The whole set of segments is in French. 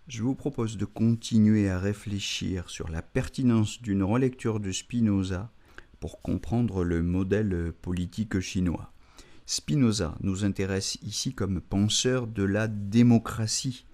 Je vous propose de continuer à réfléchir sur la pertinence d'une relecture de Spinoza pour comprendre le modèle politique chinois. Spinoza nous intéresse ici comme penseur de la démocratie.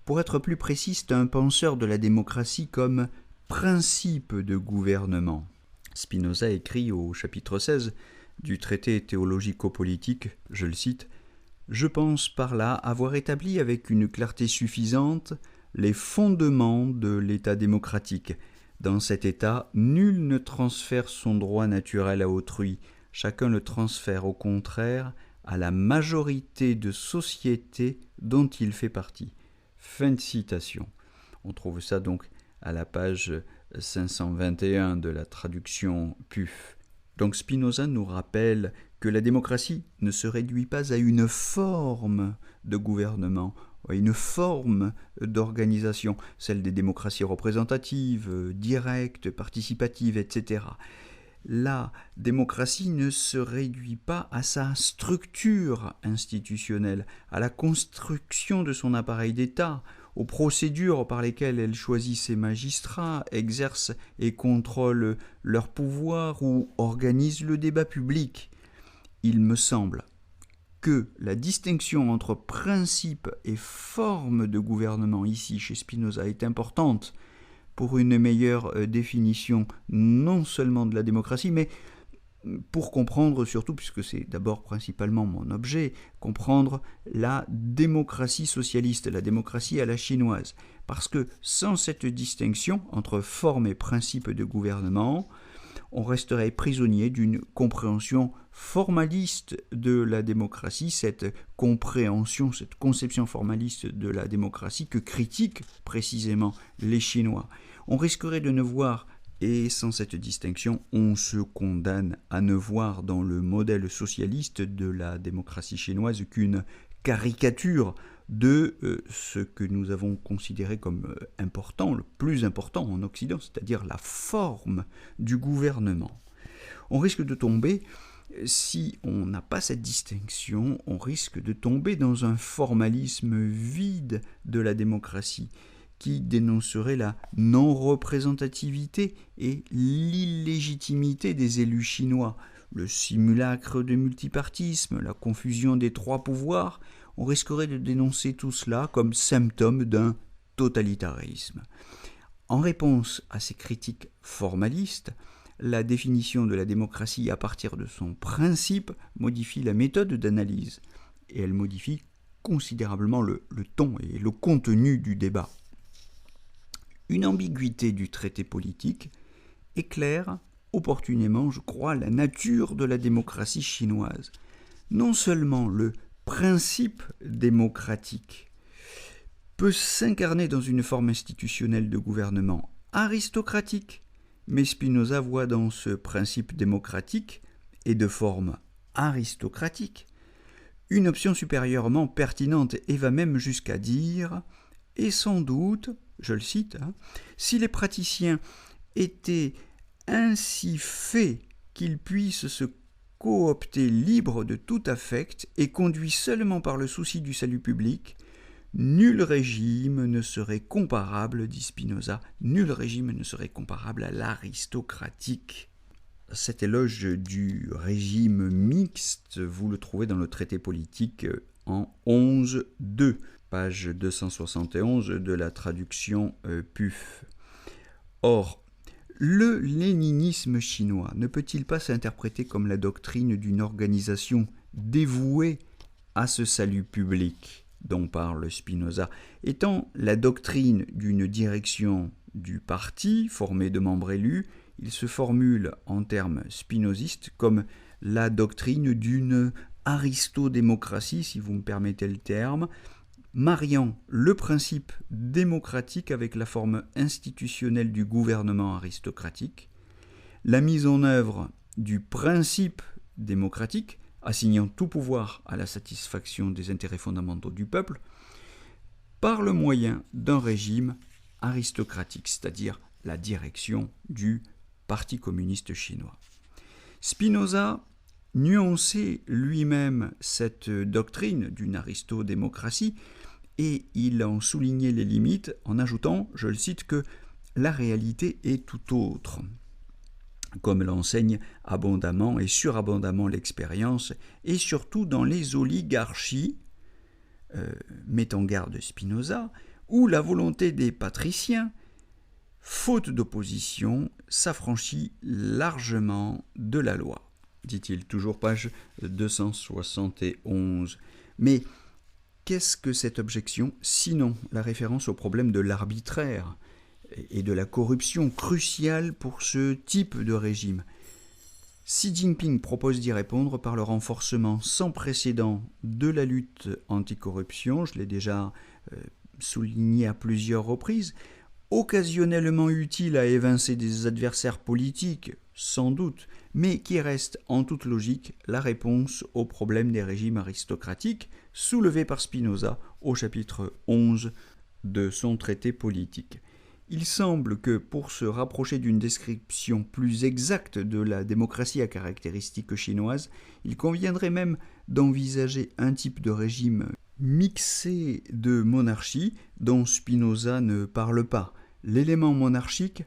Pour être plus précis, c'est un penseur de la démocratie comme principe de gouvernement. Spinoza écrit au chapitre 16 du traité théologico-politique, je le cite, « Je pense par là avoir établi avec une clarté suffisante les fondements de l'État démocratique. Dans cet État, nul ne transfère son droit naturel à autrui. Chacun le transfère au contraire à la majorité de sociétés dont il fait partie. » Fin de citation. On trouve ça donc à la page 521 de la traduction PUF. Donc Spinoza nous rappelle que la démocratie ne se réduit pas à une forme de gouvernement, à une forme d'organisation, celle des démocraties représentatives, directes, participatives, etc. La démocratie ne se réduit pas à sa structure institutionnelle, à la construction de son appareil d'État, aux procédures par lesquelles elle choisit ses magistrats, exerce et contrôle leur pouvoir ou organise le débat public. Il me semble que la distinction entre principe et forme de gouvernement ici chez Spinoza est importante pour une meilleure définition non seulement de la démocratie, mais pour comprendre surtout, puisque c'est d'abord principalement mon objet, comprendre la démocratie socialiste, la démocratie à la chinoise. Parce que sans cette distinction entre forme et principe de gouvernement, on resterait prisonnier d'une compréhension formaliste de la démocratie, cette compréhension, cette conception formaliste de la démocratie que critiquent précisément les Chinois. On risquerait de ne voir, et sans cette distinction, on se condamne à ne voir dans le modèle socialiste de la démocratie chinoise qu'une caricature de ce que nous avons considéré comme important, le plus important en Occident, c'est-à-dire la forme du gouvernement. On risque de tomber, si on n'a pas cette distinction, on risque de tomber dans un formalisme vide de la démocratie qui dénoncerait la non-représentativité et l'illégitimité des élus chinois, le simulacre de multipartisme, la confusion des trois pouvoirs. On risquerait de dénoncer tout cela comme symptôme d'un totalitarisme. En réponse à ces critiques formalistes, la définition de la démocratie à partir de son principe modifie la méthode d'analyse et elle modifie considérablement le ton et le contenu du débat. Une ambiguïté du traité politique éclaire opportunément, je crois, la nature de la démocratie chinoise. Non seulement le principe démocratique peut s'incarner dans une forme institutionnelle de gouvernement aristocratique, mais Spinoza voit dans ce principe démocratique et de forme aristocratique une option supérieurement pertinente et va même jusqu'à dire « et sans doute, je le cite, si les praticiens étaient ainsi faits qu'ils puissent se coopter libres de tout affect et conduits seulement par le souci du salut public, nul régime ne serait comparable, dit Spinoza, nul régime ne serait comparable à l'aristocratique. » Cet éloge du régime mixte, vous le trouvez dans le traité politique en 11.2, page 271 de la traduction PUF. Or, le léninisme chinois ne peut-il pas s'interpréter comme la doctrine d'une organisation dévouée à ce salut public dont parle Spinoza, étant la doctrine d'une direction du parti formée de membres élus, il se formule en termes spinozistes comme la doctrine d'une aristodémocratie, si vous me permettez le terme, mariant le principe démocratique avec la forme institutionnelle du gouvernement aristocratique, la mise en œuvre du principe démocratique, assignant tout pouvoir à la satisfaction des intérêts fondamentaux du peuple, par le moyen d'un régime aristocratique, c'est-à-dire la direction du Parti communiste chinois. Spinoza nuançait lui-même cette doctrine d'une aristodémocratie et il en soulignait les limites en ajoutant, je le cite, que la réalité est tout autre, comme l'enseigne abondamment et surabondamment l'expérience, et surtout dans les oligarchies, met en garde Spinoza, où la volonté des patriciens, faute d'opposition, s'affranchit largement de la loi, dit-il, toujours page 271. Mais qu'est-ce que cette objection, sinon la référence au problème de l'arbitraire et de la corruption cruciale pour ce type de régime? Xi Jinping propose d'y répondre par le renforcement sans précédent de la lutte anticorruption, je l'ai déjà souligné à plusieurs reprises, occasionnellement utile à évincer des adversaires politiques, sans doute, mais qui reste en toute logique la réponse au problème des régimes aristocratiques soulevé par Spinoza au chapitre 11 de son traité politique. Il semble que pour se rapprocher d'une description plus exacte de la démocratie à caractéristiques chinoises, il conviendrait même d'envisager un type de régime mixé de monarchie dont Spinoza ne parle pas. L'élément monarchique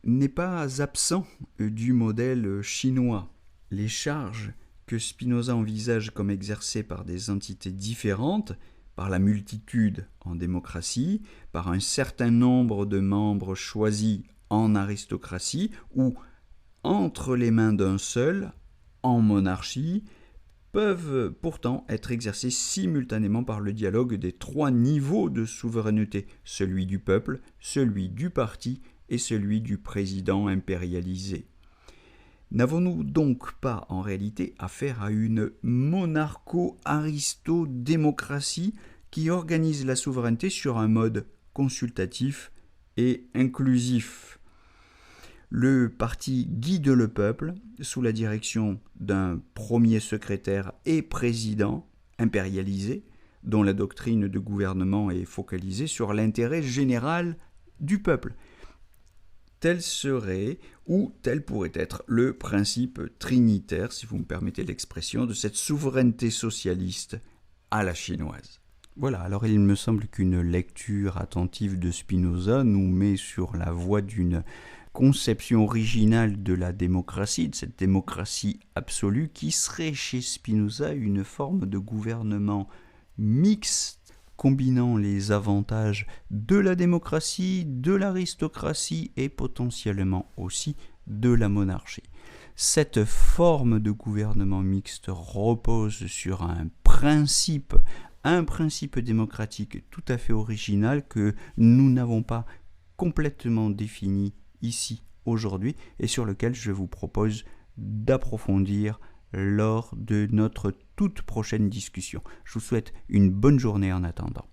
n'est pas absent du modèle chinois. Les charges que Spinoza envisage comme exercées par des entités différentes, par la multitude en démocratie, par un certain nombre de membres choisis en aristocratie ou entre les mains d'un seul en monarchie, peuvent pourtant être exercées simultanément par le dialogue des trois niveaux de souveraineté, celui du peuple, celui du parti et celui du président impérialisé. N'avons-nous donc pas en réalité affaire à une monarcho-aristo-démocratie qui organise la souveraineté sur un mode consultatif et inclusif? Le parti guide le peuple sous la direction d'un premier secrétaire et président impérialisé, dont la doctrine de gouvernement est focalisée sur l'intérêt général du peuple. Tel serait ou tel pourrait être le principe trinitaire, si vous me permettez l'expression, de cette souveraineté socialiste à la chinoise. Voilà, alors il me semble qu'une lecture attentive de Spinoza nous met sur la voie d'une conception originale de la démocratie, de cette démocratie absolue qui serait chez Spinoza une forme de gouvernement mixte, combinant les avantages de la démocratie, de l'aristocratie et potentiellement aussi de la monarchie. Cette forme de gouvernement mixte repose sur un principe démocratique tout à fait original que nous n'avons pas complètement défini ici aujourd'hui et sur lequel je vous propose d'approfondir lors de notre toute prochaine discussion. Je vous souhaite une bonne journée en attendant.